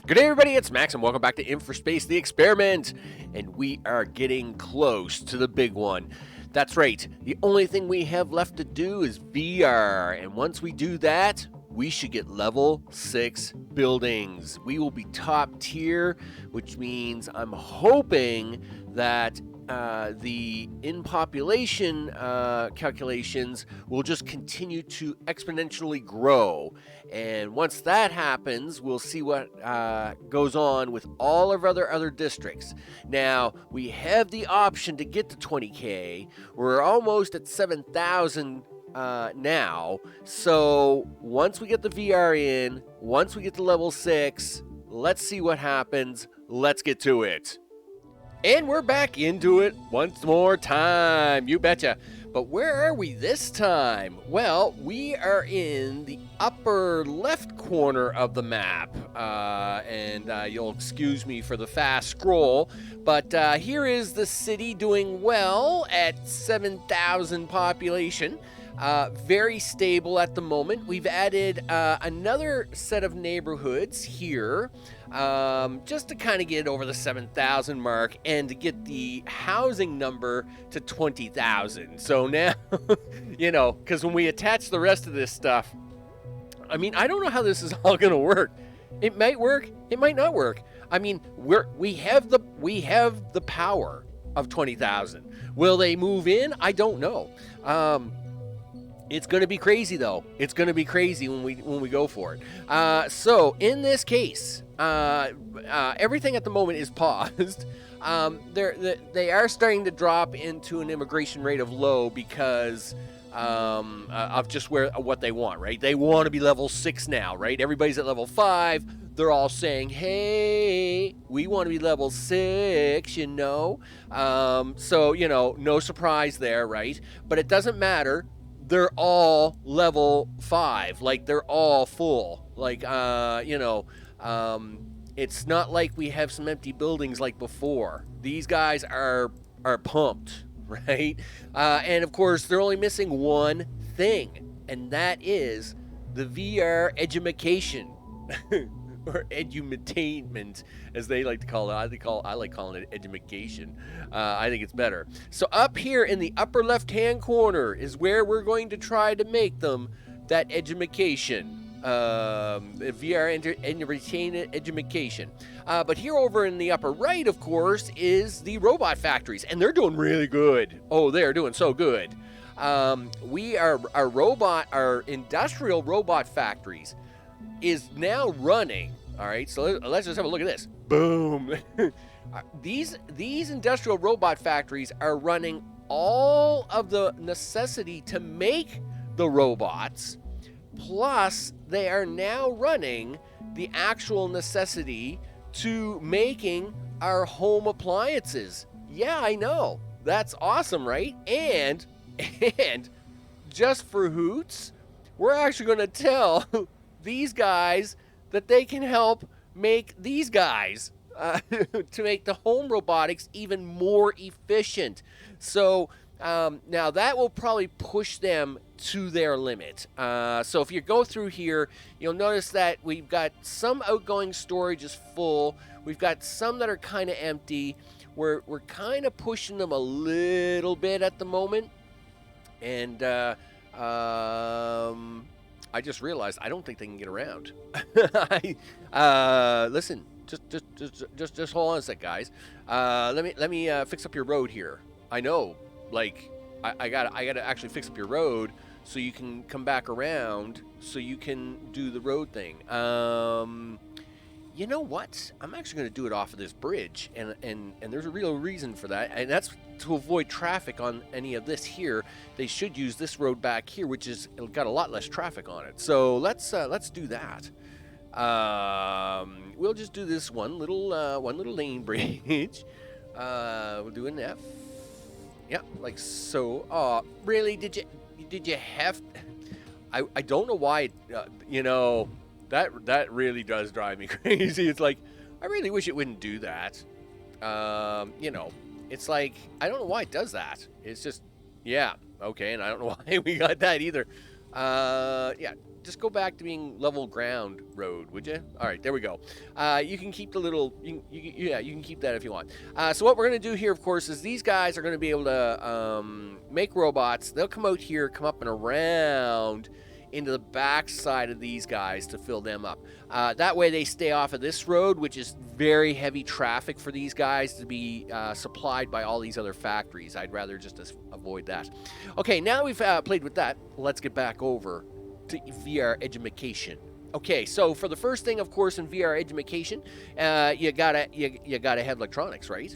Good day, everybody. It's Max, and welcome back to InfraSpace, the experiment. And we are getting close to the big one. That's right. The only thing we have left to do is VR. And once we do that, we should get level 6 buildings. We will be top tier, which means I'm hoping that the in-population calculations will just continue to exponentially grow. And once that happens, we'll see what goes on with all of our other districts. Now, we have the option to get to 20K. We're almost at 7,000 now. So once we get the VR in, once we get to level 6, let's see what happens. Let's get to it. And we're back into it once more time, you betcha. But where are we this time? Well, we are in the upper left corner of the map. And you'll excuse me for the fast scroll. But here is the city doing well at 7,000 population. Very stable at the moment. We've added another set of neighborhoods here. Just to kind of get over the 7,000 mark and to get the housing number to 20,000. So now, you know, because when we attach the rest of this stuff, I mean, I don't know how this is all going to work. It might work. It might not work. I mean, we have the power of 20,000. Will they move in? I don't know. It's going to be crazy, though. It's going to be crazy when we go for it. So in this case, everything at the moment is paused. They are starting to drop into an immigration rate of low because of just what they want, right? They want to be level 6 now, right? Everybody's at level 5. They're all saying, hey, we want to be level 6, you know? So, you know, no surprise there, right? But it doesn't matter. They're all level 5. Like, they're all full. Like, you know, it's not like we have some empty buildings like before. These guys are pumped, right? And, of course, they're only missing one thing, and that is the VR Edge-ja-ma-cation. Or edumatainment, as they like to call it. I like calling it Edge-ja-ma-cation. I think it's better. So up here in the upper left-hand corner is where we're going to try to make them that Edge-ja-ma-cation. VR Edge-ja-ma-cation. But here over in the upper right, of course, is the robot factories, and they're doing really good. Oh, they're doing so good. Our industrial robot factories is now running. All right, so let's just have a look at this. Boom. These industrial robot factories are running all of the necessity to make the robots, plus they are now running the actual necessity to making our home appliances. Yeah, I know. That's awesome, right? And just for hoots, we're actually going to tell these guys that they can help make these guys to make the home robotics even more efficient. So now that will probably push them to their limit. So if you go through here, you'll notice that we've got some outgoing storage is full. We've got some that are kind of empty. We're kind of pushing them a little bit at the moment. And I just realized I don't think they can get around. Listen, just hold on a sec, guys. Let me fix up your road here. I know, like, I gotta actually fix up your road so you can come back around so you can do the road thing. You know what? I'm actually going to do it off of this bridge, and there's a real reason for that, and that's to avoid traffic on any of this here. They should use this road back here, which is got a lot less traffic on it. So let's do that. We'll just do this one little lane bridge. We'll do an F. Yeah, like so. Oh, really? Did you have? I don't know why. You know. That really does drive me crazy. It's like, I really wish it wouldn't do that. You know, it's like, I don't know why it does that. It's just, yeah, okay, and I don't know why we got that either. Yeah, just go back to being level ground road, would you? All right, there we go. You can keep the little, yeah, you can keep that if you want. So what we're going to do here, of course, is these guys are going to be able to make robots. They'll come out here, come up and around into the back side of these guys to fill them up. That way they stay off of this road, which is very heavy traffic for these guys to be supplied by all these other factories. I'd rather just avoid that. Okay, now we've played with that. Let's get back over to VR Edge-ja-ma-cation. Okay, so for the first thing, of course, in VR Edge-ja-ma-cation, you gotta have electronics, right?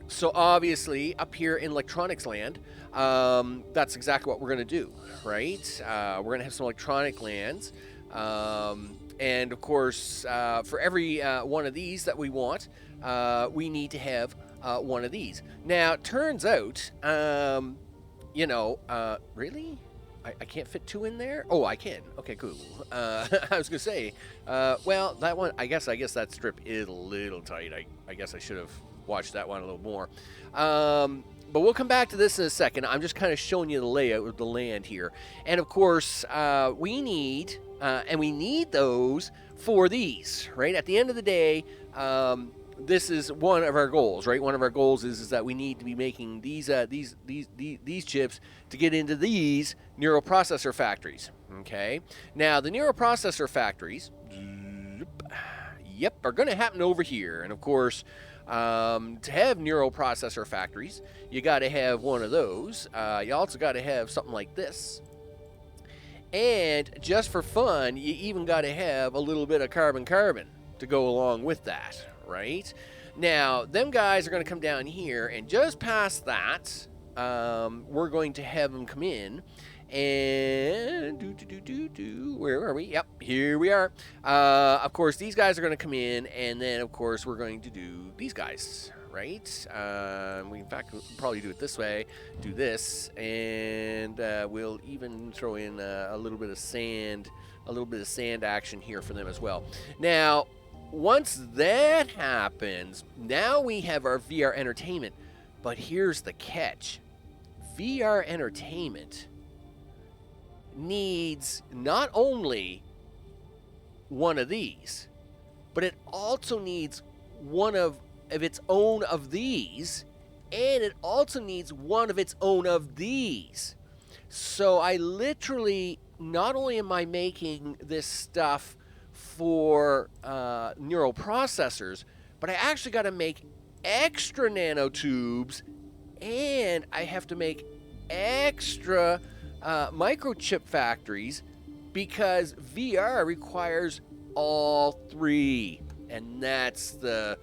So obviously, up here in electronics land, that's exactly what we're going to do, right? We're going to have some electronic lands. And of course, for every one of these that we want, we need to have one of these. Now, it turns out, you know, really? I can't fit 2 in there? Oh, I can. Okay, cool. I was going to say, well, that one, I guess that strip is a little tight. I guess I should have watched that one a little more. But we'll come back to this in a second. I'm just kind of showing you the layout of the land here. And of course, we need those for these, right? At the end of the day, this is one of our goals, right? One of our goals is that we need to be making these chips to get into these neural processor factories, okay? Now, the neural processor factories, yep, are going to happen over here. And of course, to have neural processor factories, you got to have one of those. You also got to have something like this. And just for fun, you even got to have a little bit of carbon to go along with that, right? Now, them guys are going to come down here, and just past that, we're going to have them come in. And where are we? Yep, here we are. Of course, these guys are going to come in, and then of course we're going to do these guys, right? We in fact probably do it this way. Do this, and we'll even throw in a little bit of sand, action here for them as well. Now, once that happens, now we have our VR entertainment. But here's the catch: VR entertainment needs not only one of these, but it also needs one of its own of these, and it also needs one of its own of these. So I literally, not only am I making this stuff for neural processors, but I actually got to make extra nanotubes, and I have to make extra microchip factories, because VR requires all 3, and that's the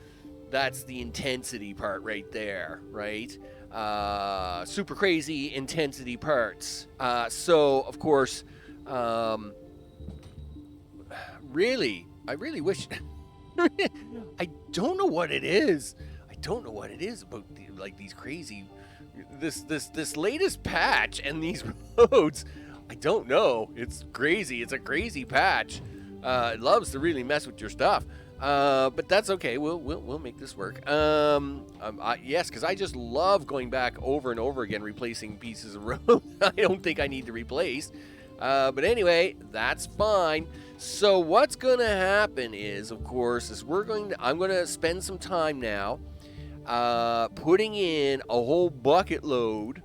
intensity part right there, right? Super crazy intensity parts. So of course, really, I really wish. I don't know what it is. I don't know what it is about these crazy. This latest patch and these roads, I don't know. It's crazy. It's a crazy patch. It loves to really mess with your stuff. But that's okay. We'll make this work. Yes, because I just love going back over and over again, replacing pieces of road I don't think I need to replace. But anyway, that's fine. So what's gonna happen is, of course, I'm gonna spend some time now putting in a whole bucket load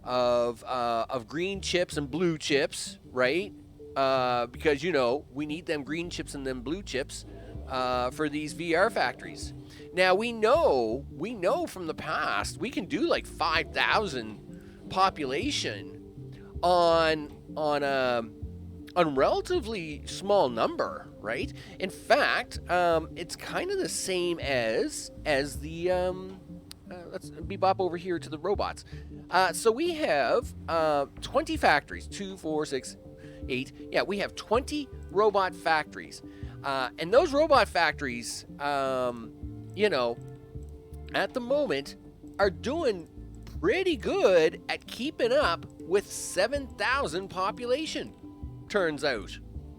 of green chips and blue chips, right? Because, you know, we need them green chips and them blue chips for these VR factories. Now, we know from the past, we can do like 5,000 population on a relatively small number, right? In fact, it's kind of the same as the let's bebop over here to the robots. So we have 20 factories, 2, 4, 6, 8. Yeah, we have 20 robot factories, and those robot factories, you know, at the moment are doing pretty good at keeping up with 7,000 population, turns out.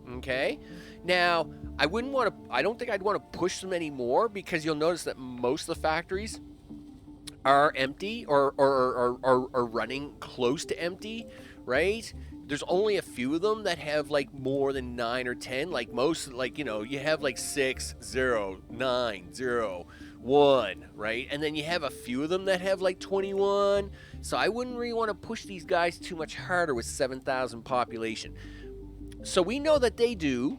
Okay, now I don't think I'd want to push them anymore, because you'll notice that most of the factories are empty or running close to empty, right? there's only a few of them that have like more than 9 or 10. Like most, like, you know, you have like 6, 0, 9, 0, 1, right? And then you have a few of them that have like 21. So I wouldn't really want to push these guys too much harder with 7,000 population. So we know that they do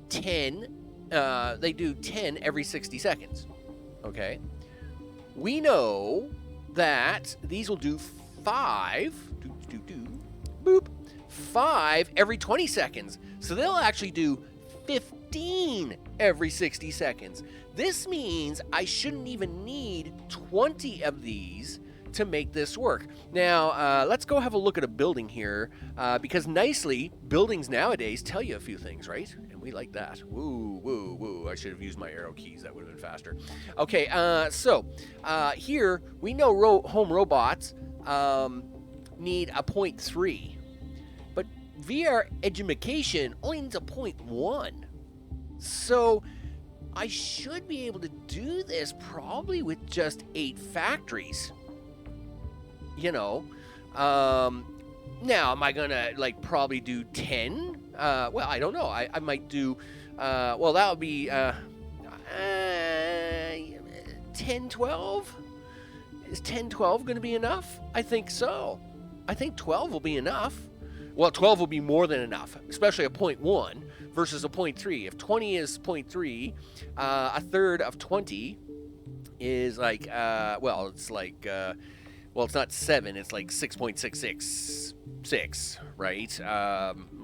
10. They do 10 every 60 seconds. Okay. We know that these will do 5. Boop. 5 every 20 seconds. So they'll actually do 15 every 60 seconds. This means I shouldn't even need 20 of these to make this work. Now, let's go have a look at a building here, because nicely, buildings nowadays tell you a few things, right? And we like that. Woo, woo, woo. I should have used my arrow keys. That would have been faster. Okay, so here, we know home robots need a 0.3. But VR Edge-ja-ma-cation only needs a 0.1. So I should be able to do this probably with just 8 factories. You know, now am I gonna like probably do 10? Well, I don't know. I might do, well, that would be 10, 12. Is 10, 12 gonna be enough? I think so. I think 12 will be enough. Well, 12 will be more than enough, especially a 0.1 versus a 0.3. If 20 is 0.3, a third of 20 is like, well, it's like, well, it's not 7, it's like 6.666, right?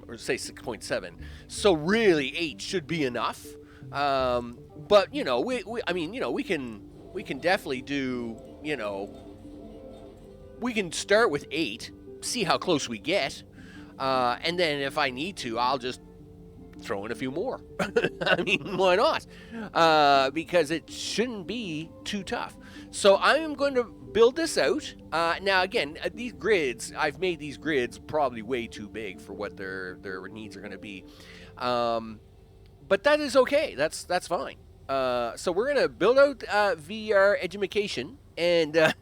Or say 6.7. So really 8 should be enough. But, you know, I mean, you know, we can definitely do, you know, we can start with 8, see how close we get. And then if I need to, I'll just throw in a few more. I mean, why not? Because it shouldn't be too tough. So I'm going to build this out. Now, again, these grids, I've made these grids probably way too big for what their needs are going to be. But that is okay. That's fine. So we're going to build out VR Edge-ja-ma-cation, and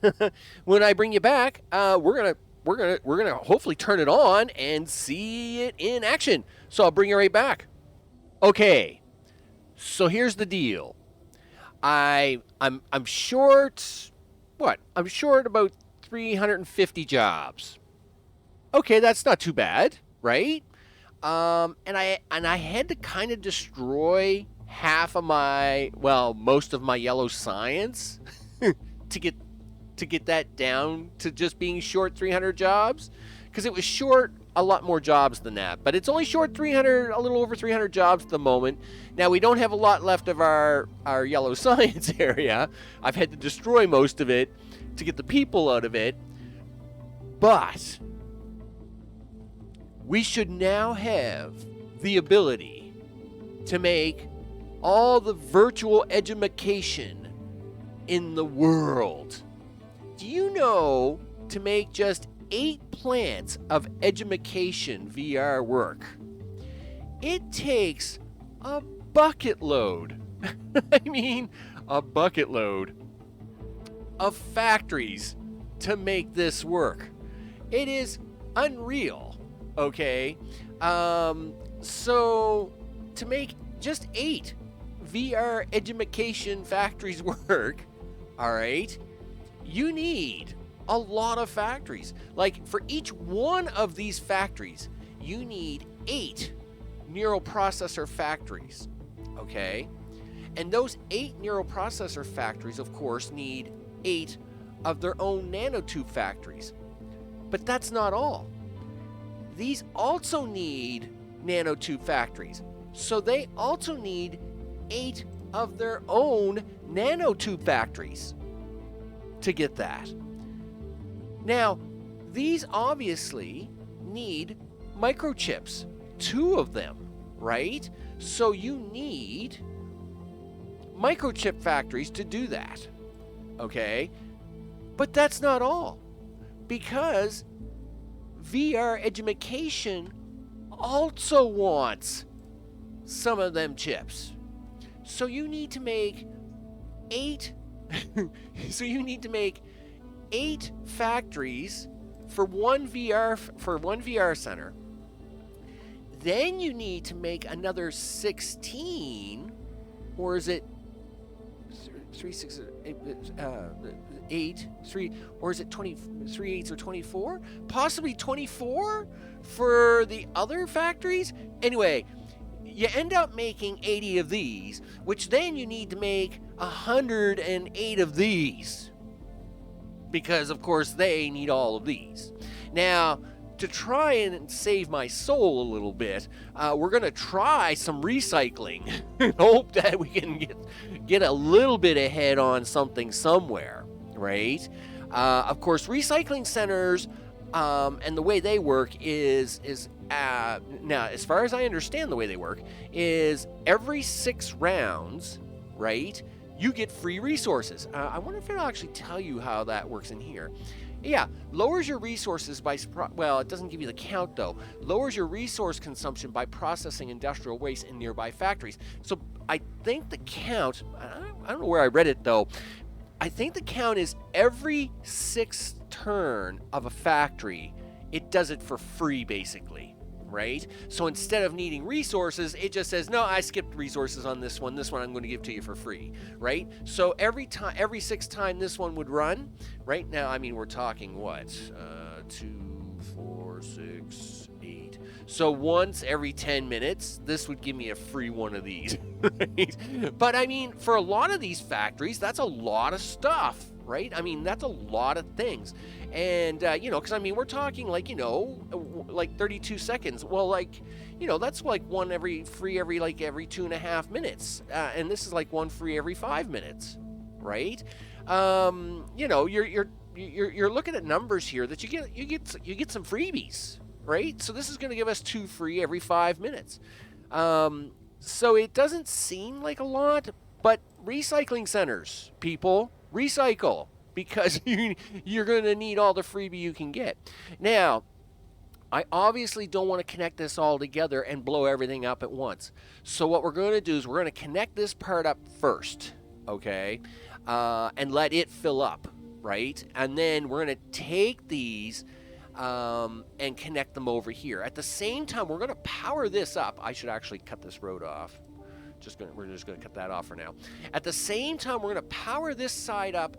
when I bring you back, we're gonna hopefully turn it on and see it in action. So I'll bring you right back. Okay. So here's the deal. I'm short. What? I'm short about 350 jobs. Okay, that's not too bad, right? And I had to kind of destroy half of my, well, most of my yellow science to get that down to just being short 300 jobs, because it was short a lot more jobs than that, but it's only short 300, a little over 300 jobs at the moment. Now we don't have a lot left of our yellow science area. I've had to destroy most of it to get the people out of it, but we should now have the ability to make all the virtual Edge-ja-ma-cation in the world. Do you know, to make just 8 plants of Edge-ja-ma-cation VR work, it takes a bucket load. I mean, a bucket load of factories to make this work. It is unreal, okay? So, to make just 8 VR Edge-ja-ma-cation factories work, all right, you need a lot of factories. Like, for each one of these factories, you need 8 neural processor factories, okay? And those 8 neural processor factories, of course, need 8 of their own nanotube factories. But that's not all. These also need nanotube factories. So they also need 8 of their own nanotube factories to get that. Now, these obviously need microchips, 2 of them, right? So you need microchip factories to do that, okay? But that's not all, because VR Edge-ja-ma-cation also wants some of them chips. So you need to make 8 so you need to make 8 factories for one VR center. Then you need to make another 16, or is it 3, 6, 8, 3, or is it 23 8s or 24? Possibly 24 for the other factories? Anyway, you end up making 80 of these, which then you need to make 108 of these. Because, of course, they need all of these. Now, to try and save my soul a little bit, we're going to try some recycling and hope that we can get a little bit ahead on something somewhere, right? Of course, recycling centers and the way they work is now, as far as I understand the way they work, is every 6 rounds, right, you get free resources. I wonder if it'll actually tell you how that works in here. Yeah, lowers your resources by, well, it doesn't give you the count though. Lowers your resource consumption by processing industrial waste in nearby factories. So I think the count, I don't know where I read it though. I think the count is every 6th turn of a factory, it does it for free basically. Right? So instead of needing resources, it just says, no, I skipped resources on this one. This one I'm going to give to you for free, right? So every 6th time this one would run, right? Now, I mean, we're talking what? 2, 4, 6, 8. So once every 10 minutes, this would give me a free one of these, right? But I mean, for a lot of these factories, that's a lot of stuff, right? I mean, that's a lot of things. And, you know, because, I mean, we're talking like, you know, like 32 seconds. Well, like, you know, that's like one free every 2.5 minutes. And this is like one free every 5 minutes, right? You know, you're looking at numbers here that you get some freebies, right? So this is going to give us 2 free every 5 minutes. So it doesn't seem like a lot, but recycling centers, people, recycle. Because you're going to need all the freebie you can get. Now, I obviously don't want to connect this all together and blow everything up at once. So what we're going to do is we're going to connect this part up first, okay? And let it fill up, right? And then we're going to take these and connect them over here. At the same time, we're going to power this up. I should actually cut this road off. We're just going to cut that off for now. At the same time, we're going to power this side up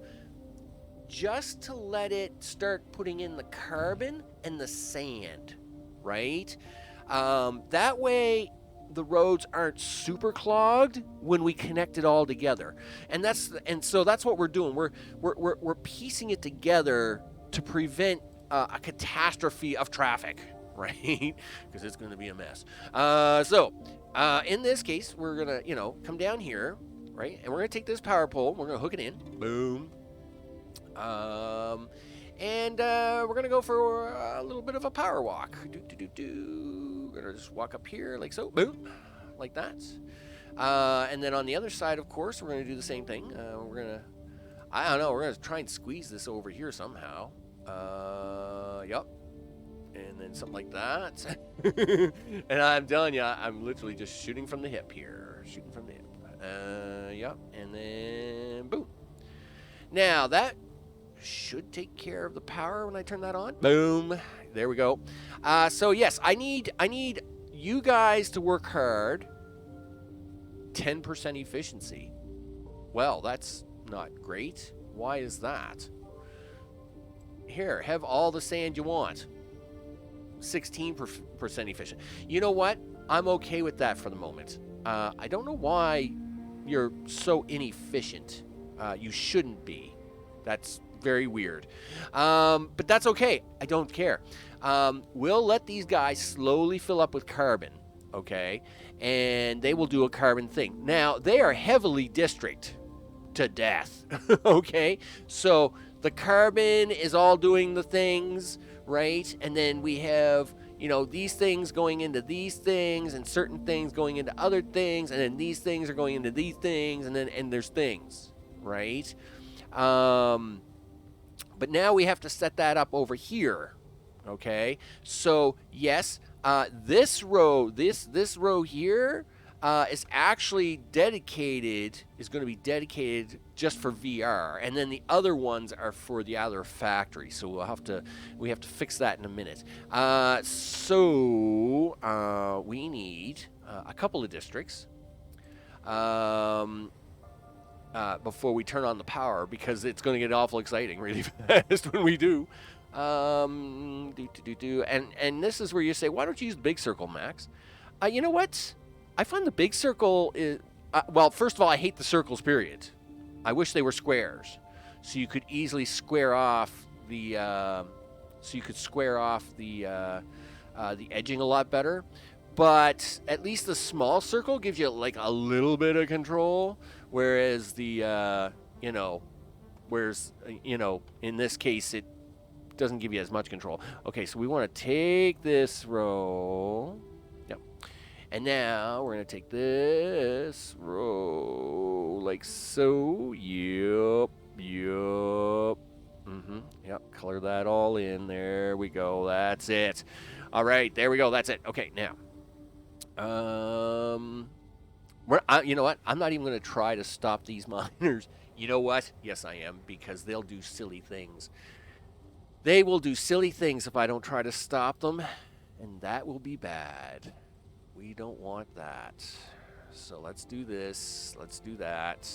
just to let it start putting in the carbon and the sand, right? That way the roads aren't super clogged when we connect it all together. And so that's what we're doing. We're piecing it together to prevent a catastrophe of traffic, right? Because it's going to be a mess. So in this case, we're going to, you know, come down here, right? And we're going to take this power pole, we're going to hook it in, boom. And we're going to go for a little bit of a power walk. We're going to just walk up here like so. Boom. Like that. And then on the other side, of course, we're going to do the same thing. We're going to, I don't know, we're going to try and squeeze this over here somehow. Yep. And then something like that. And I'm telling you, I'm literally just shooting from the hip here. Shooting from the hip. Yep. And then boom. Now that should take care of the power when I turn that on. Boom. There we go. So yes, I need you guys to work hard. 10% efficiency. Well, that's not great. Why is that? Here, have all the sand you want. 16% efficient. You know what? I'm okay with that for the moment. I don't know why you're so inefficient. You shouldn't be. That's very weird. But that's okay. I don't care. We'll let these guys slowly fill up with carbon, okay? And they will do a carbon thing. Now, they are heavily district to death, okay? So the carbon is all doing the things, right? And then we have, you know, these things going into these things and certain things going into other things. And then these things are going into these things and there's things, right? But now we have to set that up over here, okay? So yes, this row, this row here, is actually dedicated, is going to be dedicated just for VR, and then the other ones are for the other factory. So we have to fix that in a minute. We need a couple of districts before we turn on the power, because it's going to get awful exciting really fast when we do. And this is where you say, why don't you use the big circle, Max? You know what? I find the big circle is, well, first of all, I hate the circles, period. I wish they were squares, so you could easily square off the, the edging a lot better. But at least the small circle gives you like a little bit of control, whereas the, in this case, it doesn't give you as much control. Okay, so we want to take this row. And now we're going to take this row like so. Yup. Yep, color that all in. There we go. That's it. All right, there we go. That's it. Okay, now. You know what? I'm not even going to try to stop these miners. You know what? Yes, I am, because they'll do silly things. They will do silly things if I don't try to stop them, and that will be bad. We don't want that. So let's do this. Let's do that.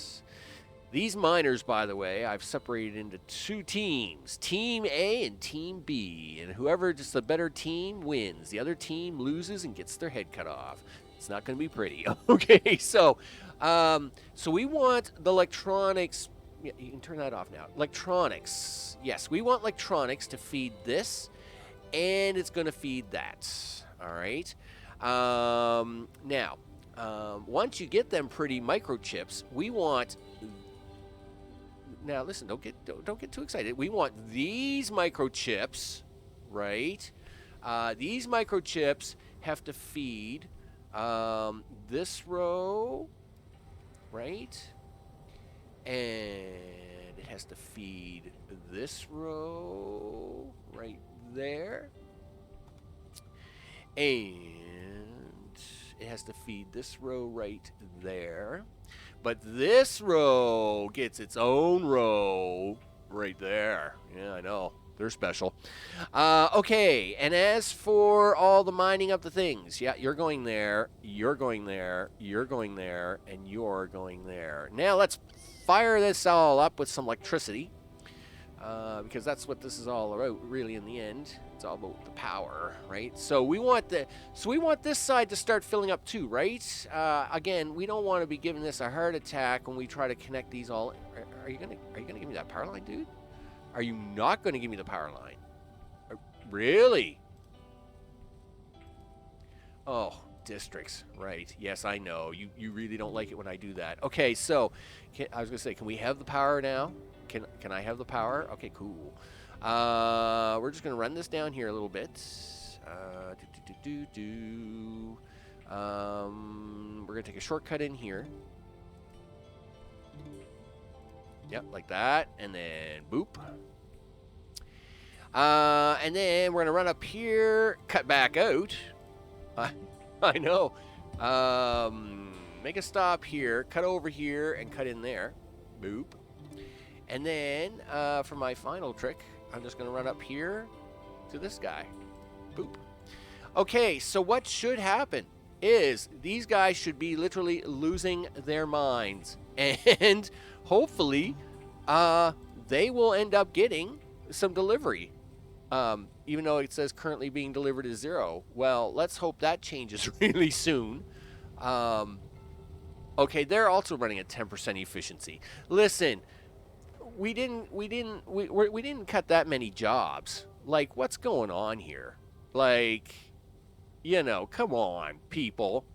These miners, by the way, I've separated into two teams. Team A and Team B. And whoever just the better team wins. The other team loses and gets their head cut off. It's not going to be pretty. Okay, so we want the electronics. Yeah, you can turn that off now. Electronics. Yes, we want electronics to feed this, and it's going to feed that. All right. Now, once you get them pretty microchips, we want. Now, listen, don't get too excited. We want these microchips, right? These microchips have to feed this row, right? And it has to feed this row right there. And it has to feed this row right there. But this row gets its own row right there. Yeah, I know. They're special. Okay, and as for all the mining up the things, yeah, you're going there, you're going there, you're going there, and you're going there. Now let's fire this all up with some electricity, because that's what this is all about, really, in the end. It's all about the power, right? So we want this side to start filling up too, right? Again, we don't want to be giving this a heart attack when we try to connect these all. Are you gonna give me that power line, dude? Are you not going to give me the power line? Really? Oh, districts, right? Yes, I know. You really don't like it when I do that. Okay, so I was going to say, can we have the power now? Can I have the power? Okay, cool. We're just going to run this down here a little bit. We're going to take a shortcut in here. Yep, like that, and then boop. And then we're going to run up here, cut back out. I know. Make a stop here, cut over here, and cut in there. Boop. And then, for my final trick, I'm just going to run up here to this guy. Boop. Okay, so what should happen is these guys should be literally losing their minds. And hopefully, they will end up getting some delivery. Even though it says currently being delivered is 0. Well, let's hope that changes really soon. Okay, they're also running at 10% efficiency. Listen, we didn't cut that many jobs. Like, what's going on here? Like, come on, people.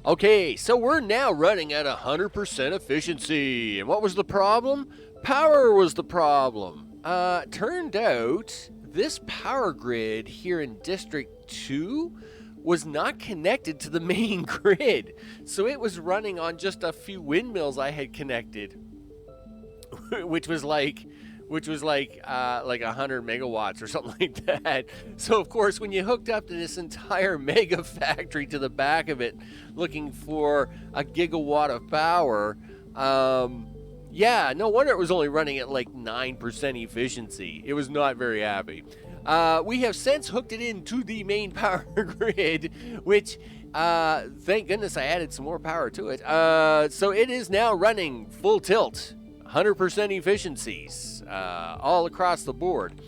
Okay, so we're now running at 100% efficiency. And what was the problem? Power was the problem. Turned out this power grid here in District 2 was not connected to the main grid. So it was running on just a few windmills I had connected. Which was like, which was like 100 megawatts or something like that. So of course, when you hooked up to this entire mega factory to the back of it, looking for a gigawatt of power, yeah, no wonder it was only running at like 9% efficiency. It was not very happy. We have since hooked it into the main power grid, which, thank goodness I added some more power to it. So it is now running full tilt, 100% efficiencies, all across the board.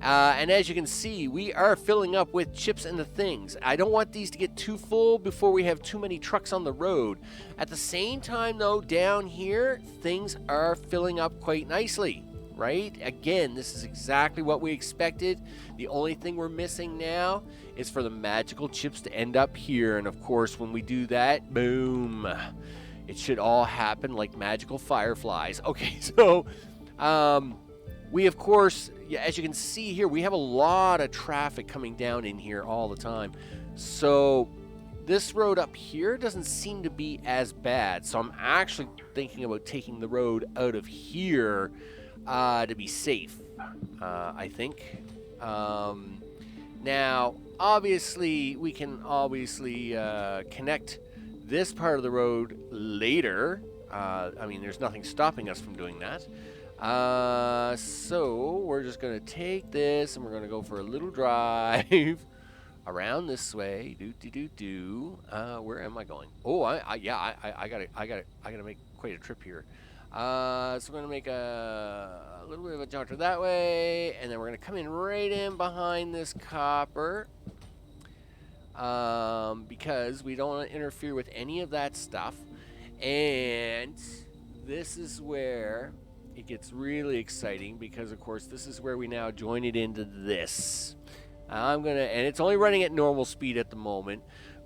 And as you can see, we are filling up with chips and the things. I don't want these to get too full before we have too many trucks on the road. At the same time, though, down here, things are filling up quite nicely, right? Again, this is exactly what we expected. The only thing we're missing now is for the magical chips to end up here. And of course, when we do that, boom, it should all happen like magical fireflies. Okay, so we, of course, as you can see here, we have a lot of traffic coming down in here all the time. So this road up here doesn't seem to be as bad. So I'm actually thinking about taking the road out of here to be safe, I think. Now, obviously, we can connect this part of the road later. I mean, there's nothing stopping us from doing that. So we're just going to take this and we're going to go for a little drive around this way. Where am I going? Oh, I gotta make quite a trip here. So we're going to make a little bit of a jaunt that way, and then we're going to come in right in behind this copper, because we don't want to interfere with any of that stuff. And this is where it gets really exciting, because of course this is where we now join it into this. And it's only running at normal speed at the moment,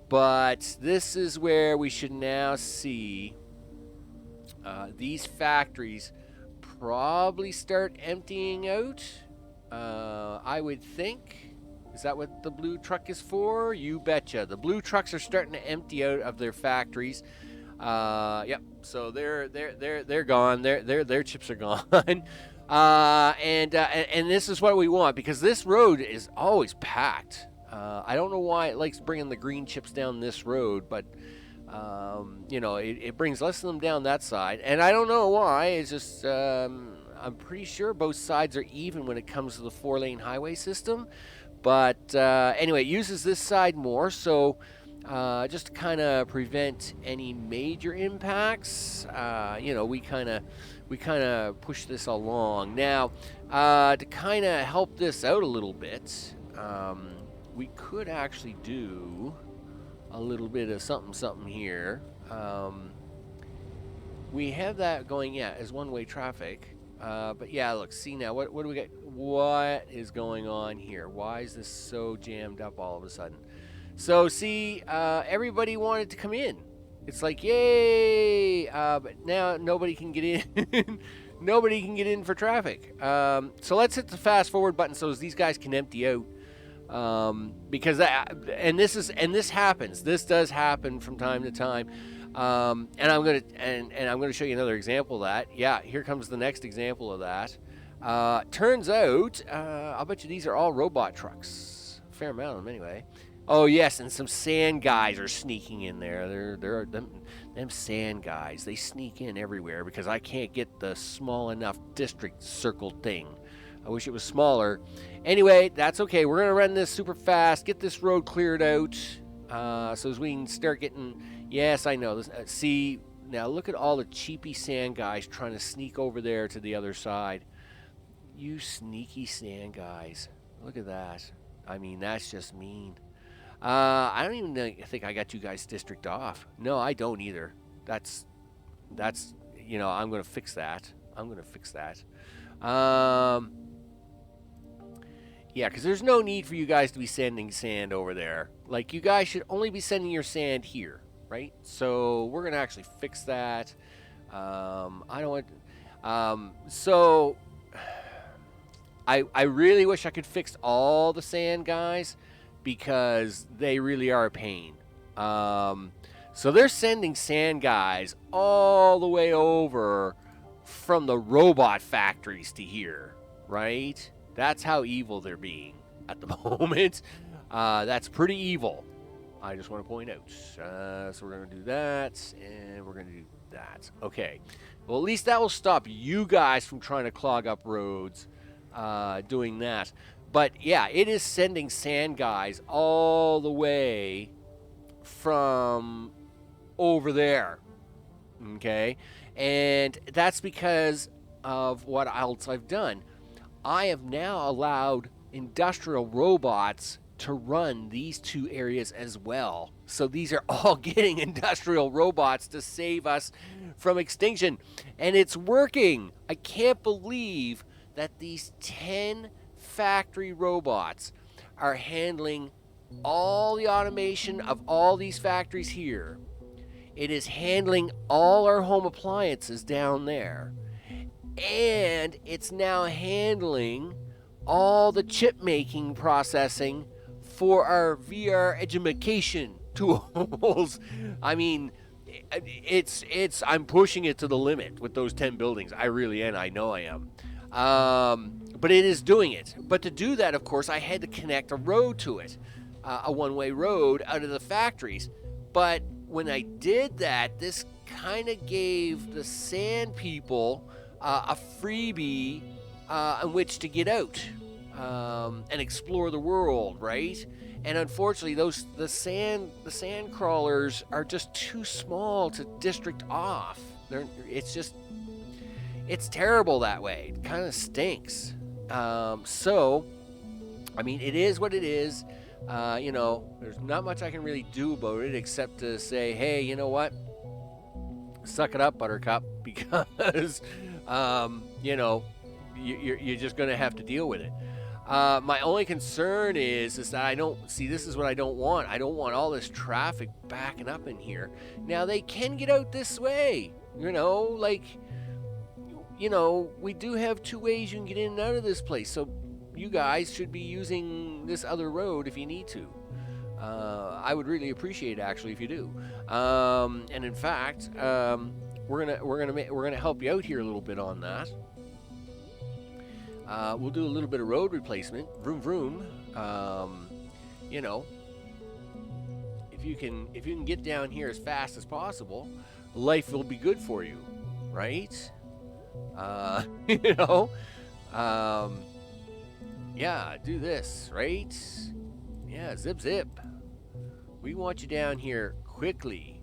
but this is where we should now see these factories probably start emptying out. I would think. Is that what the blue truck is for? You betcha. The blue trucks are starting to empty out of their factories. Yep. So they're gone. Their chips are gone. And this is what we want, because this road is always packed. I don't know why it likes bringing the green chips down this road, but it brings less of them down that side, and I don't know why. It's just I'm pretty sure both sides are even when it comes to the 4-lane highway system. But anyway, it uses this side more, so just to kind of prevent any major impacts, we kind of push this along. Now, to kind of help this out a little bit, we could actually do a little bit of something here. We have that going, as one-way traffic. But yeah, look, see now, what do we got? What is going on here? Why is this so jammed up all of a sudden? So see, everybody wanted to come in. It's like, yay! But now nobody can get in. Nobody can get in for traffic. So let's hit the fast forward button so these guys can empty out. Because this happens. This does happen from time to time. And I'm gonna show you another example of that. Yeah, here comes the next example of that. Turns out, I'll bet you these are all robot trucks. A fair amount of them, anyway. Oh yes, and some sand guys are sneaking in there. There are them sand guys. They sneak in everywhere because I can't get the small enough district circle thing. I wish it was smaller. Anyway, that's okay. We're gonna run this super fast. Get this road cleared out, so as we can start getting. Yes, I know. See, now look at all the cheapy sand guys trying to sneak over there to the other side. You sneaky sand guys. Look at that. I mean, that's just mean. I don't even think I got you guys district off. No, I don't either. That's I'm going to fix that. Yeah, because there's no need for you guys to be sending sand over there. Like, you guys should only be sending your sand here. Right, so we're gonna actually fix that. I don't want. So I really wish I could fix all the sand guys, because they really are a pain. So they're sending sand guys all the way over from the robot factories to here, right? That's how evil they're being at the moment. That's pretty evil. I just want to point out. So we're going to do that, and we're going to do that. Okay. Well, at least that will stop you guys from trying to clog up roads doing that. But, yeah, it is sending sand guys all the way from over there. Okay? And that's because of what else I've done. I have now allowed industrial robots to run these two areas as well. So these are all getting industrial robots to save us from extinction. And it's working. I can't believe that these 10 factory robots are handling all the automation of all these factories here. It is handling all our home appliances down there. And it's now handling all the chip making processing for our VR Edge-ja-ma-cation tools. I mean, I'm pushing it to the limit with those 10 buildings. I really am. I know I am. But it is doing it. But to do that, of course, I had to connect a road to it, a one-way road out of the factories. But when I did that, this kind of gave the sand people a freebie on which to get out and explore the world, right? And unfortunately, the sand crawlers are just too small to district off. It's terrible that way. It kind of stinks. So, I mean, it is what it is. There's not much I can really do about it except to say, hey, you know what? Suck it up, Buttercup, because, you're just going to have to deal with it. My only concern is that this is what I don't want. I don't want all this traffic backing up in here. Now, they can get out this way, we do have two ways you can get in and out of this place. So you guys should be using this other road if you need to. I would really appreciate it, actually, if you do. And in fact, we're gonna help you out here a little bit on that. We'll do a little bit of road replacement. Vroom vroom. If you can get down here as fast as possible, life will be good for you, right? Yeah, do this, right? Yeah, zip zip. We want you down here quickly.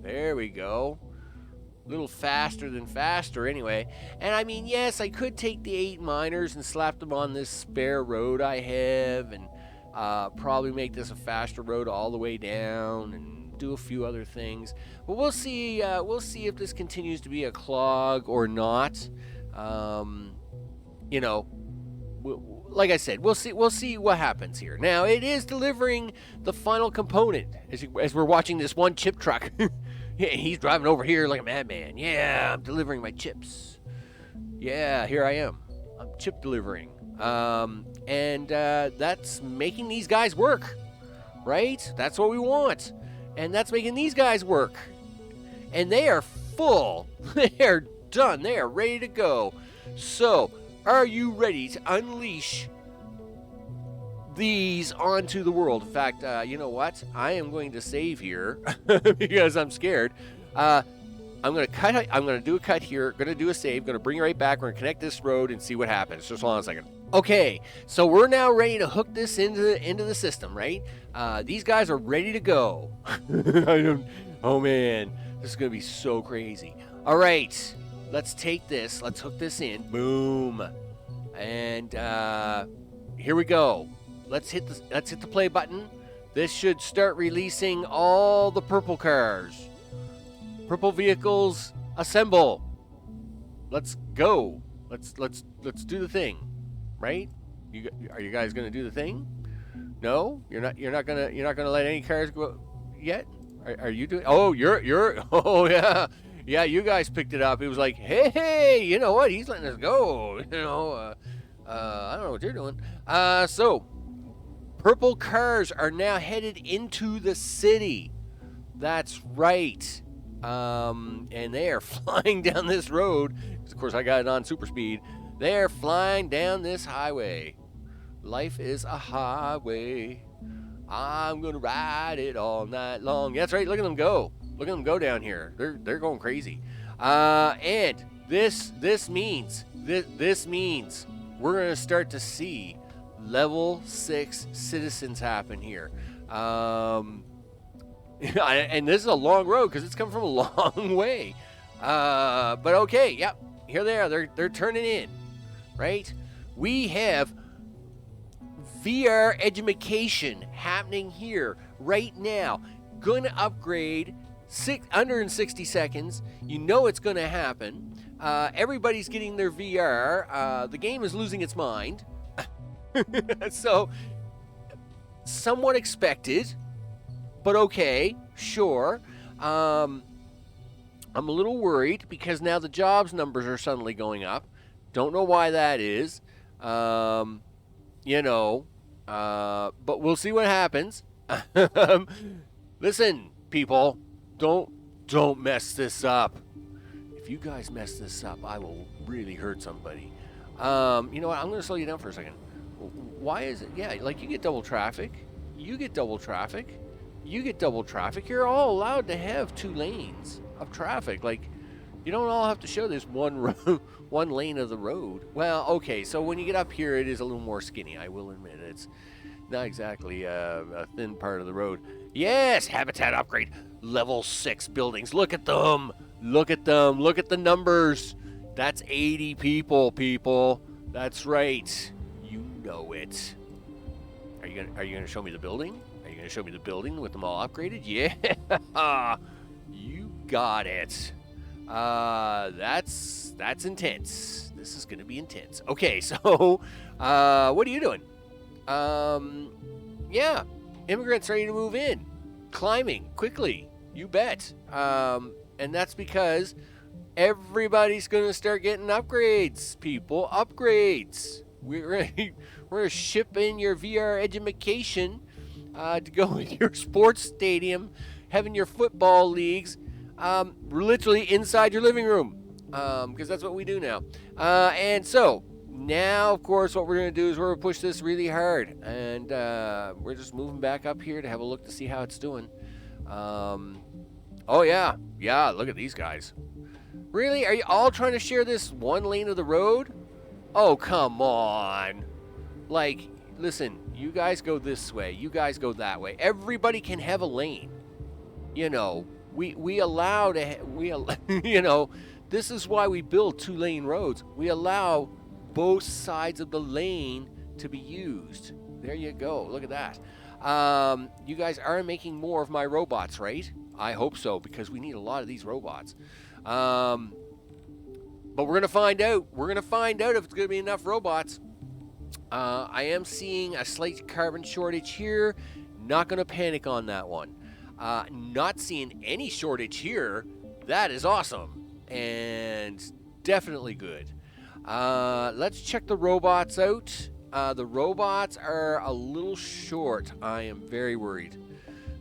There we go. A little faster than faster anyway. And I mean, yes, I could take the 8 miners and slap them on this spare road I have and probably make this a faster road all the way down and do a few other things. But we'll see if this continues to be a clog or not. Like I said, we'll see what happens here. Now, it is delivering the final component as we're watching this one chip truck. Yeah, he's driving over here like a madman. Yeah, I'm delivering my chips. Yeah, here I am. I'm chip delivering. And that's making these guys work, right? That's what we want. And that's making these guys work. And they are full. They are done. They are ready to go. So, are you ready to unleash these onto the world? In fact, you know what? I am going to save here because I'm scared. I'm going to do a cut here. Going to do a save. Going to bring it right back. We're going to connect this road and see what happens. Just hold on a second. Okay, so we're now ready to hook this into the system, right? These guys are ready to go. Oh man, this is going to be so crazy. All right. Let's take this. Let's hook this in. Boom. And here we go. Let's hit the play button. This should start releasing all the purple cars. Purple vehicles assemble. Let's go. Let's do the thing. Right? Are you guys going to do the thing? No? You're not going to let any cars go yet? Are you doing? Oh, you're oh yeah. Yeah, you guys picked it up. It was like, hey, you know what? He's letting us go. I don't know what you're doing. So, purple cars are now headed into the city. That's right. And they are flying down this road. Of course, I got it on super speed. They're flying down this highway. Life is a highway. I'm gonna ride it all night long. That's right. Look at them go. Look at them go down here. They're going crazy. And this means we're gonna start to see level 6 citizens happen here. And this is a long road because it's come from a long way. But okay, yep. Here they are. They're turning in, right? We have VR Edge-ja-ma-cation happening here right now. Gonna upgrade under in 60 seconds. You know it's gonna happen. Everybody's getting their VR. The game is losing its mind. So, somewhat expected, but okay, sure. I'm a little worried because now the jobs numbers are suddenly going up. Don't know why that is. But we'll see what happens. Listen, people, don't mess this up. If you guys mess this up, I will really hurt somebody. You know what? I'm going to slow you down for a second. Why is it? Yeah, like you get double traffic. You get double traffic. You get double traffic. You're all allowed to have 2 lanes of traffic. Like, you don't all have to show this one lane of the road. Well, okay, so when you get up here, it is a little more skinny. I will admit it's not exactly a thin part of the road. Yes, habitat upgrade, level 6 buildings. Look at them. Look at them. Look at the numbers. That's 80 people. That's right. You know it. Are you gonna show me the building? Are you gonna show me the building with them all upgraded? Yeah. You got it. That's intense. This is gonna be intense. Okay, so what are you doing? Yeah, immigrants ready to move in, climbing quickly. You bet. And that's because everybody's gonna start getting upgrades. People, upgrades. We're gonna ship in your VR Edge-ja-ma-cation to go in your sports stadium, having your football leagues. Literally inside your living room, because that's what we do now. And so now, of course, what we're going to do is we're going to push this really hard, and we're just moving back up here to have a look to see how it's doing. Oh yeah, look at these guys. Really? Are you all trying to share this one lane of the road? Oh, come on. Like, listen, you guys go this way, you guys go that way. Everybody can have a lane. You know, we allow to, you know, this is why we build 2-lane roads. We allow both sides of the lane to be used. There you go. Look at that. You guys are making more of my robots, right? I hope so, because we need a lot of these robots. But we're going to find out. We're going to find out if it's going to be enough robots. I am seeing a slight carbon shortage here. Not going to panic on that one. Not seeing any shortage here. That is awesome. And definitely good. Let's check the robots out. The robots are a little short. I am very worried.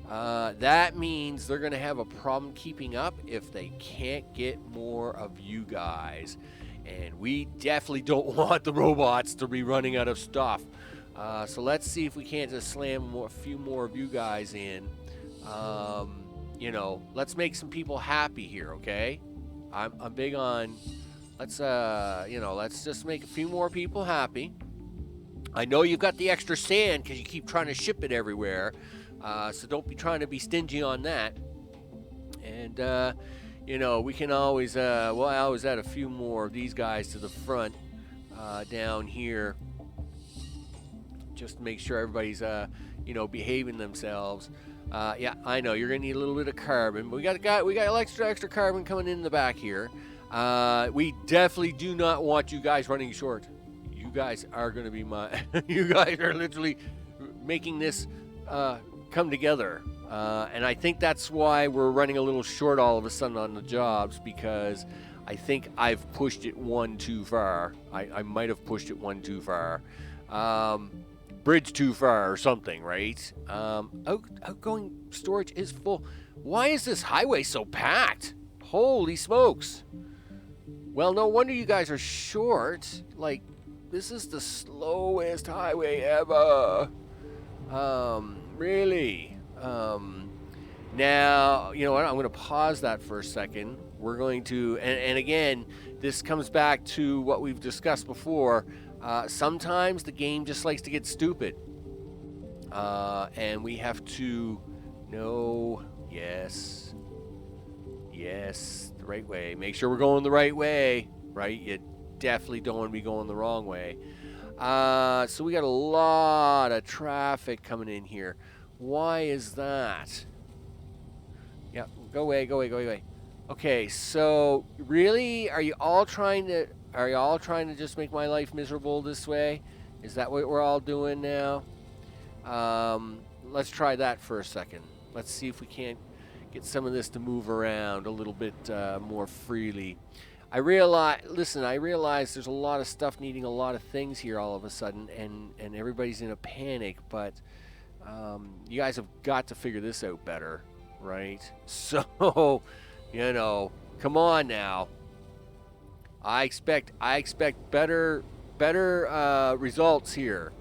That means they're going to have a problem keeping up if they can't get more of you guys. And we definitely don't want the robots to be running out of stuff. So let's see if we can't just slam a few more of you guys in. You know, let's make some people happy here, okay? I'm big on, let's just make a few more people happy. I know you've got the extra sand because you keep trying to ship it everywhere. So don't be trying to be stingy on that. And, you know, we can always, we'll always add a few more of these guys to the front down here. Just to make sure everybody's, you know, behaving themselves. Yeah, I know you're gonna need a little bit of carbon, but we got extra carbon coming in the back here. We definitely do not want you guys running short. You guys are gonna be you guys are literally making this come together, and I think that's why we're running a little short all of a sudden on the jobs, because I think I've pushed it one too far. I might have pushed it one too far. Bridge too far or something, right? Outgoing storage is full. Why is this highway so packed? Holy smokes. Well, no wonder you guys are short. Like, this is the slowest highway ever. Really? Now, you know what? I'm going to pause that for a second. We're going to, and again, this comes back to what we've discussed before. Sometimes the game just likes to get stupid. And we have to know, yes, the right way. Make sure we're going the right way, right? You definitely don't want to be going the wrong way. So we got a lot of traffic coming in here. Why is that? Yeah, go away. Okay, so really, are you all trying to just make my life miserable this way? Is that what we're all doing now? Let's try that for a second. Let's see if we can't get some of this to move around a little bit more freely. I realize there's a lot of stuff needing a lot of things here all of a sudden, and everybody's in a panic, but you guys have got to figure this out better, right? So, you know, come on now. I expect better results here.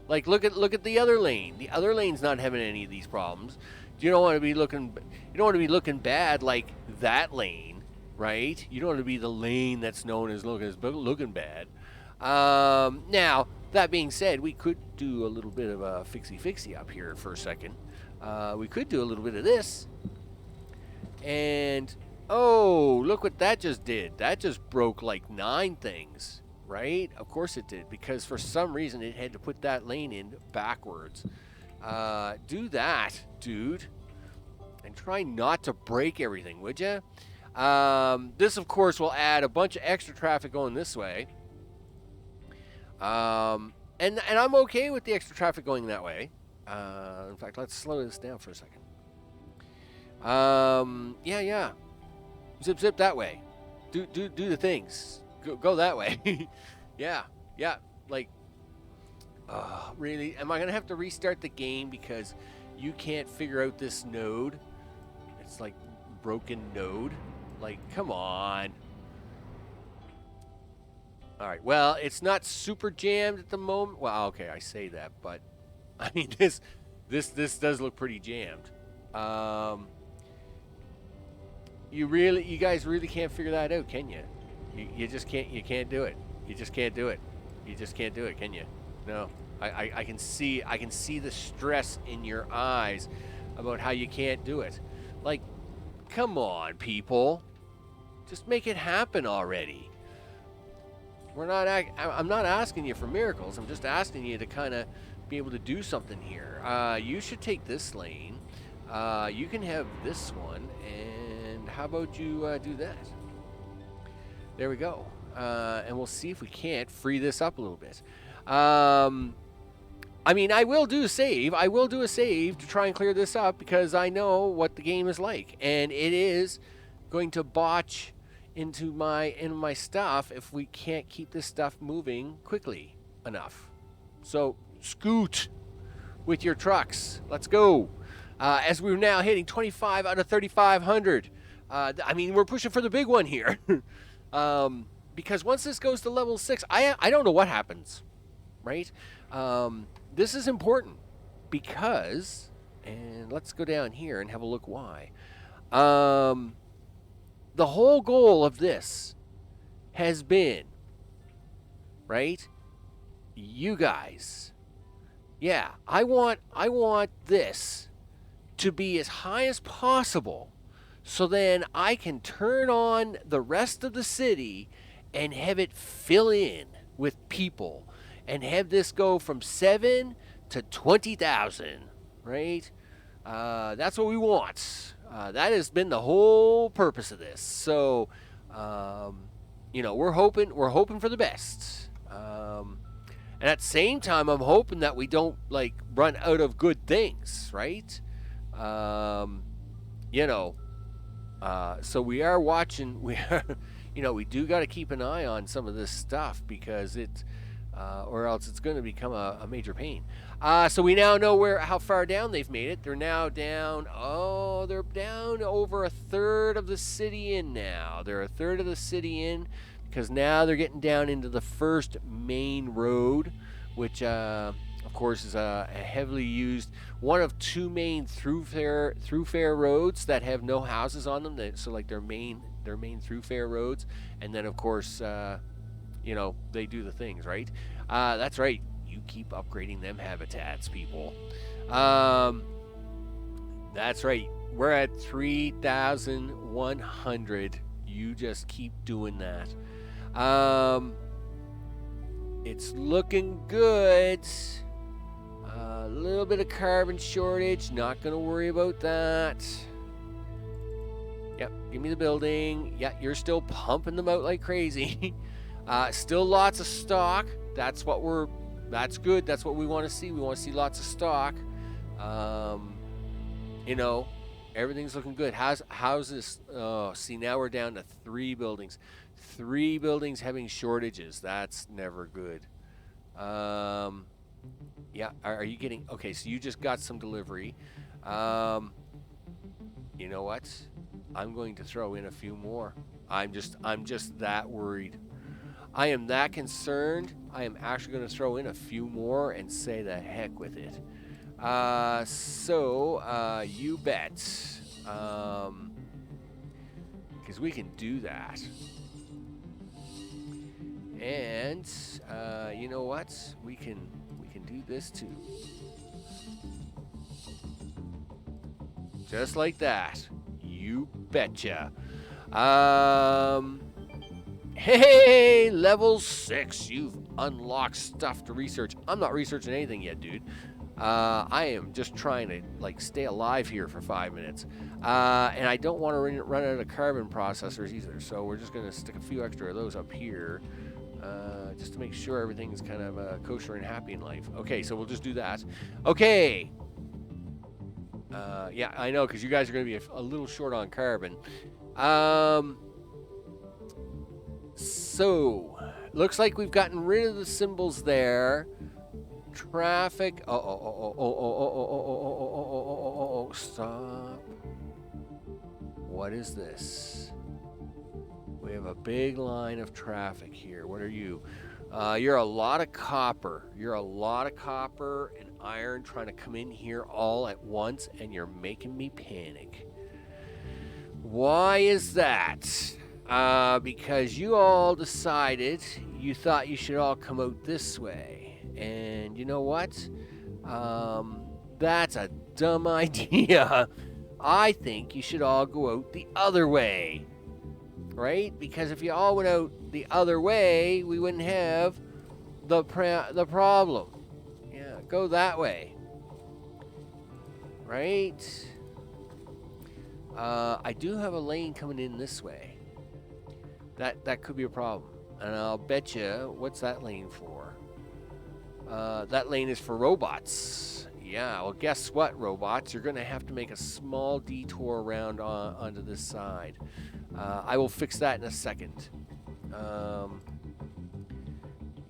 Like, look at the other lane. The other lane's not having any of these problems. You don't want to be looking bad like that lane, right? You don't want to be the lane that's known as looking bad. Now, that being said, we could do a little bit of a fixie up here for a second. We could do a little bit of this. And, oh, look what that just did. That just broke like 9 things, right? Of course it did, because for some reason it had to put that lane in backwards. Do that, dude. And try not to break everything, would you? This, of course, will add a bunch of extra traffic going this way. And I'm okay with the extra traffic going that way. In fact, let's slow this down for a second. Yeah. Zip that way. Do the things. Go that way. yeah. Like, really? Am I gonna have to restart the game because you can't figure out this node? It's like broken node. Like, come on. All right. Well, it's not super jammed at the moment. Well, okay, I say that, but I mean this does look pretty jammed. You guys really can't figure that out, can you? You just can't. You can't do it. You just can't do it. You just can't do it, can you? No. I can see the stress in your eyes about how you can't do it. Like, come on, people. Just make it happen already. I'm not asking you for miracles. I'm just asking you to kind of be able to do something here. You should take this lane. You can have this one, and how about you do that? There we go. And we'll see if we can't free this up a little bit. I mean, I will do a save. I will do a save to try and clear this up because I know what the game is like, and it is going to botch into my stuff if we can't keep this stuff moving quickly enough. So scoot with your trucks. Let's go. As we're now hitting 25 out of 3,500. I mean, we're pushing for the big one here. Because once this goes to level 6, I don't know what happens, right? This is important because, and let's go down here and have a look why. The whole goal of this has been, right? You guys. Yeah, I want this to be as high as possible so then I can turn on the rest of the city and have it fill in with people and have this go from 7 to 20,000, right? That's what we want. That has been the whole purpose of this. So, you know, we're hoping for the best. And at the same time, I'm hoping that we don't like run out of good things, right? You know, so we are watching. We are, you know, we do got to keep an eye on some of this stuff because it, or else it's going to become a major pain. So we now know how far down they've made it. They're now down. Oh, they're down over a third of the city in now. They're a third of the city in because now they're getting down into the first main road, which of course is a heavily used, one of two main thoroughfare roads that have no houses on them. So like their main thoroughfare roads, and then of course they do the things right. That's right. You keep upgrading them habitats, people. That's right. We're at 3,100. You just keep doing that. It's looking good. A little bit of carbon shortage. Not going to worry about that. Yep, give me the building. Yeah, you're still pumping them out like crazy. Still lots of stock. That's good. That's what we want to see. We want to see lots of stock. Everything's looking good. How's this? Oh, see, now we're down to 3 buildings. 3 buildings having shortages. That's never good. Yeah, are you getting... Okay, so you just got some delivery. You know what? I'm going to throw in a few more. I'm just that worried. I am that concerned. I am actually going to throw in a few more and say the heck with it. You bet. Because we can do that. And you know what? We can do this too. Just like that. You betcha. Hey, level 6. You've unlocked stuff to research. I'm not researching anything yet, dude. I am just trying to stay alive here for 5 minutes. And I don't want to run out of carbon processors either. So we're just going to stick a few extra of those up here. Just to make sure everything's kind of kosher and happy in life. Okay, so we'll just do that. Okay. Yeah, I know, because you guys are going to be a little short on carbon. So, looks like we've gotten rid of the symbols there. Traffic. Oh, stop. What is this? We have a big line of traffic here. What are you? You're a lot of copper. You're a lot of copper and iron trying to come in here all at once, and you're making me panic. Why is that? Because you all decided you thought you should all come out this way. And you know what? That's a dumb idea. I think you should all go out the other way. Right? Because if you all went out the other way, we wouldn't have the problem. Yeah, go that way. Right? I do have a lane coming in this way. That could be a problem. And I'll bet you, what's that lane for? That lane is for robots. Yeah, well, guess what, robots? You're going to have to make a small detour around onto this side. I will fix that in a second.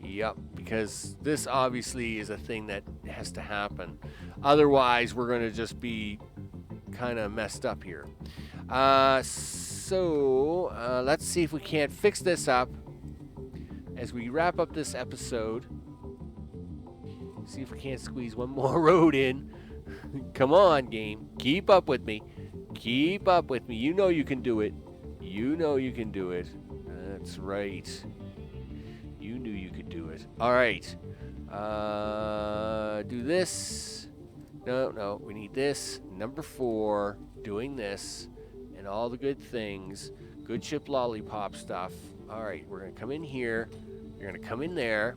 Yep, because this obviously is a thing that has to happen. Otherwise, we're going to just be kind of messed up here. Let's see if we can't fix this up as we wrap up this episode. See if we can't squeeze one more road in. Come on, game. Keep up with me. Keep up with me. You know you can do it. You know you can do it. That's right. You knew you could do it. All right. Do this. No. We need this. Number 4. Doing this. And all the good things. Good chip lollipop stuff. All right. We're going to come in here. You're going to come in there.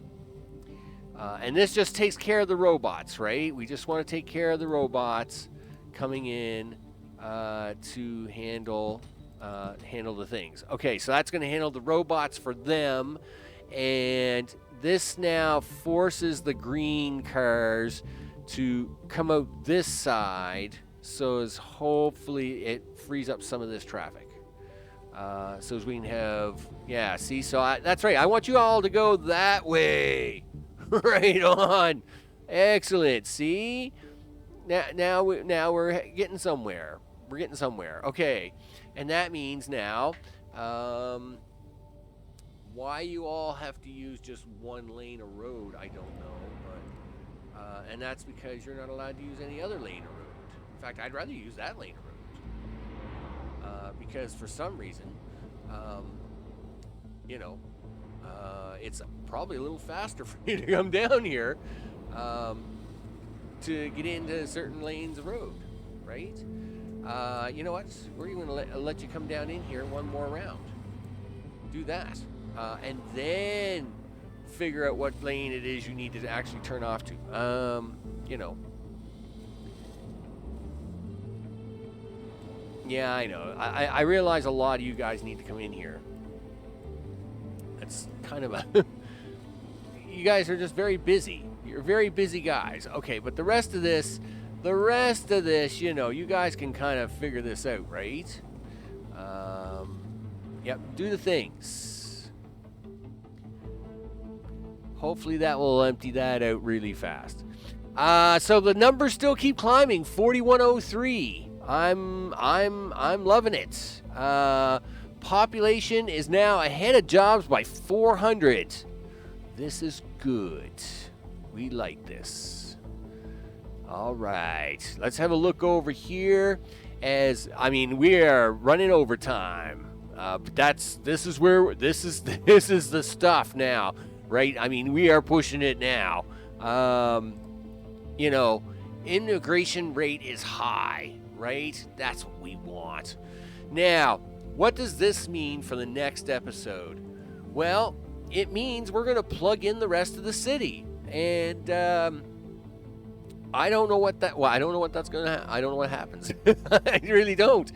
And this just takes care of the robots, right? We just want to take care of the robots coming in to handle the things. Okay, so that's going to handle the robots for them. And this now forces the green cars to come out this side, so as hopefully it frees up some of this traffic. So as we can have, yeah, see, so that's right. I want you all to go that way. Right on. Excellent. See? Now we're getting somewhere. We're getting somewhere. Okay. And that means now, why you all have to use just one lane of road, I don't know. But and that's because you're not allowed to use any other lane of road. In fact, I'd rather use that lane of road. Because for some reason, you know, it's probably a little faster for you to come down here to get into certain lanes of road, right? You know what? We're even going to let you come down in here one more round. Do that. And then figure out what lane it is you need to actually turn off to. You know. Yeah, I know. I realize a lot of you guys need to come in here. That's kind of a... You guys are just very busy. You're very busy guys. Okay, but the rest of this, you know, you guys can kind of figure this out, right? Yep, do the things. Hopefully that will empty that out really fast. So the numbers still keep climbing. 4103. I'm loving it. Population is now ahead of jobs by 400. This is good. We like this. All right, let's have a look over here. We are running overtime. But this is the stuff now, right? I mean, we are pushing it now. You know, immigration rate is high, right? That's what we want. Now, what does this mean for the next episode? Well, it means we're going to plug in the rest of the city. And I don't know what that's going to I don't know what happens. I really don't.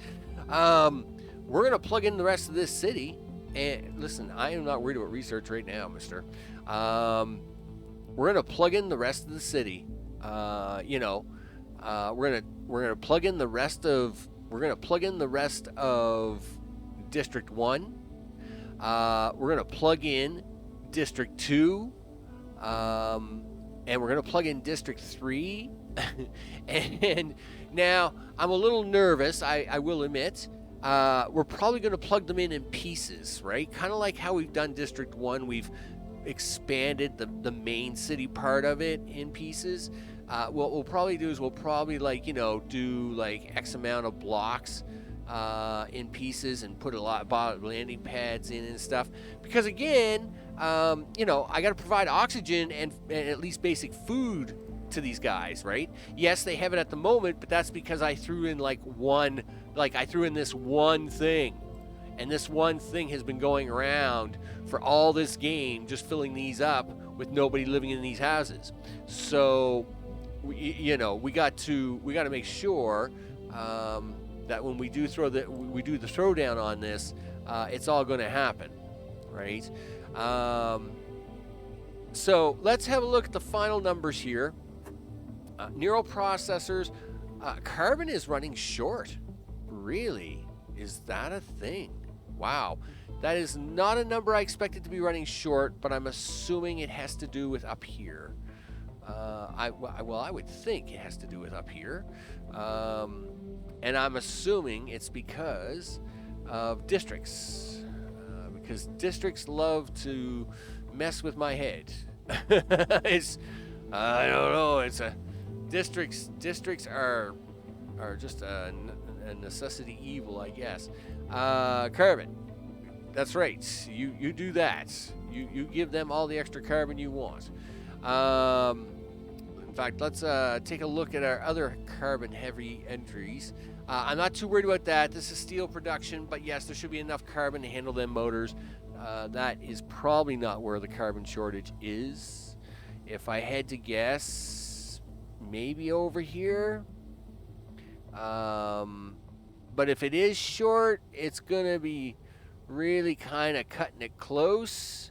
We're going to plug in the rest of this city. And listen, I am not worried about research right now, mister. We're going to plug in the rest of the city. You know, we're going to plug in the rest of District 1. We're going to plug in District 2. And we're going to plug in District 3. And now, I'm a little nervous, I will admit. We're probably going to plug them in pieces, right? Kind of like how we've done District 1. We've expanded the main city part of it in pieces. What we'll probably do is do like X amount of blocks in pieces and put a lot of landing pads in and stuff. Because again, you know, I got to provide oxygen and at least basic food to these guys, right? Yes, they have it at the moment, but that's because I threw in this one thing. And this one thing has been going around for all this game, just filling these up with nobody living in these houses. So, we got to make sure that when we do the throwdown on this, it's all going to happen, right? So let's have a look at the final numbers here. Neural processors, carbon is running short. Really? Is that a thing? Wow. That is not a number I expected to be running short, but I'm assuming it has to do with up here. I would think it has to do with up here. And I'm assuming it's because of districts. Because districts love to mess with my head. I don't know. Districts are just a necessity evil, I guess. Carbon. That's right. You do that. You give them all the extra carbon you want. In fact, let's take a look at our other carbon-heavy entries. I'm not too worried about that. This is steel production, but yes, there should be enough carbon to handle them motors. That is probably not where the carbon shortage is. If I had to guess, maybe over here. But if it is short, it's going to be really kind of cutting it close.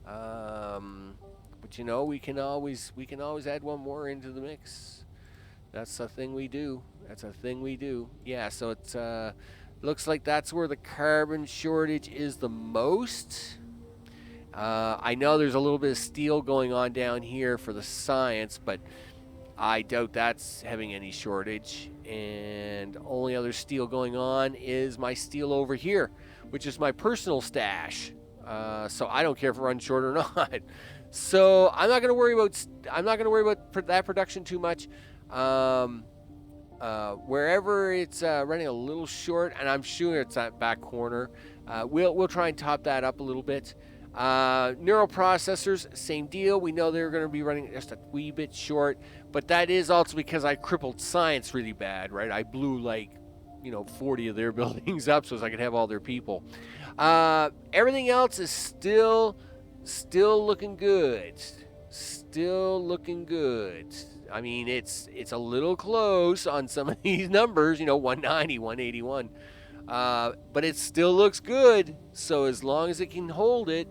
But you know, we can always add one more into the mix. That's a thing we do. Yeah, so it's looks like that's where the carbon shortage is the most. I know there's a little bit of steel going on down here for the science, but I doubt that's having any shortage. And only other steel going on is my steel over here, which is my personal stash. So I don't care if it runs short or not. So I'm not going to worry about that production too much. Wherever it's running a little short, and I'm sure it's that back corner, we'll try and top that up a little bit. Neural processors, same deal. We know they're going to be running just a wee bit short, but that is also because I crippled science really bad, right? I blew 40 of their buildings up so as I could have all their people. Everything else is still looking good. Still looking good. I mean, it's a little close on some of these numbers, 190, 181. But it still looks good. So as long as it can hold it,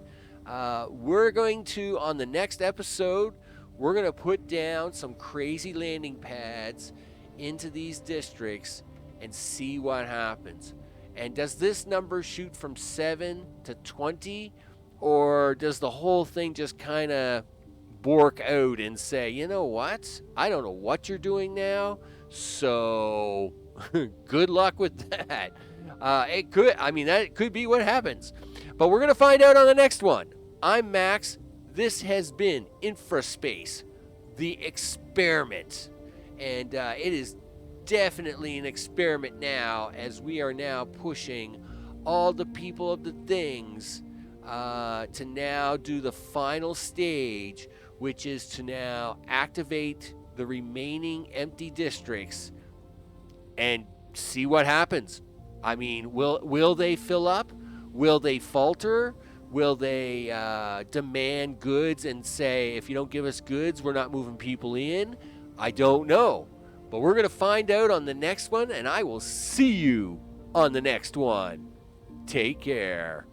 we're going to, on the next episode, we're going to put down some crazy landing pads into these districts and see what happens. And does this number shoot from 7 to 20? Or does the whole thing just kind of bork out and say, you know what? I don't know what you're doing now. So good luck with that. That could be what happens. But we're going to find out on the next one. I'm Max. This has been InfraSpace, the experiment. And it is definitely an experiment now, as we are now pushing all the people of the things to now do the final stage, which is to now activate the remaining empty districts and see what happens. I mean, will they fill up? Will they falter? Will they demand goods and say, if you don't give us goods, we're not moving people in? I don't know. But we're going to find out on the next one, and I will see you on the next one. Take care.